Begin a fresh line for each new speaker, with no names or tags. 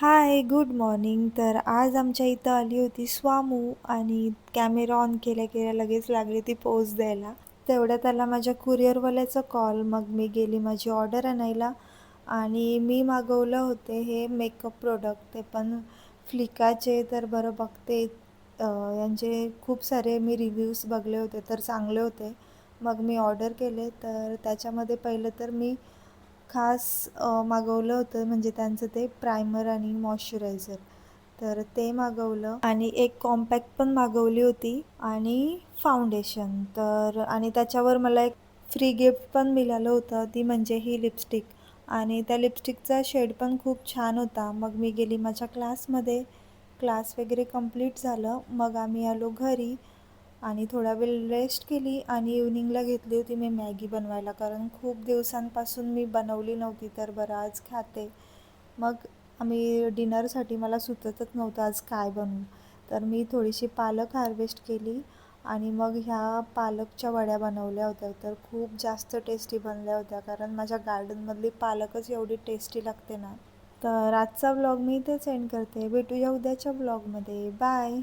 हाय, good morning. तर आज आमच्या इथं आली होती स्वामू आणि कॅमेरा ऑन केल्या-केल्या लगेच लागली ती पोज द्यायला. तेवढ्यात आला माझ्या कुरिअरवाल्याचा कॉल. मग मी गेली माझी ऑर्डर आणायला आणि मी मागवलं होते हे मेकअप प्रोडक्ट, ते पण फ्लिकाचे. तर बरं बघते यांचे खूप सारे मी रिव्ह्यूज बघले होते तर चांगले होते. मग मी ऑर्डर केले. तर त्याच्यामध्ये पहिलं तर मी खास मागवलं होतं म्हणजे त्यांचं ते प्रायमर आणि मॉइश्चरायझर. तर ते मागवलं आणि एक कॉम्पॅक्ट पण मागवली होती आणि फाउंडेशन. तर आणि त्याच्यावर मला एक फ्री गिफ्ट पण मिळालं होतं, ती म्हणजे ही लिपस्टिक. आणि त्या लिपस्टिकचा शेड पण खूप छान होता. मग मी गेली माझ्या क्लासमध्ये. क्लास वगैरे कंप्लीट झालं. मग आम्ही आलो घरी आणि थोडा वेळ रेस्ट केली आणि इव्हनिंगला घेतली होती मी मॅगी बनवायला, कारण खूप दिवसांपासून मी बनवली नव्हती. तर बरं आज खाते. मग आम्ही डिनरसाठी मला सुचतच नव्हतं आज काय बनवू. तर मी थोडीशी पालक हार्वेस्ट केली आणि मग ह्या पालकच्या वड्या बनवल्या होत्या. तर खूप जास्त टेस्टी बनल्या होत्या, कारण माझ्या गार्डनमधली पालकच एवढी टेस्टी लागते ना. तर आजचा व्लॉग मी इथेच एंड करते. भेटूया उद्याच्या व्लॉगमध्ये. बाय.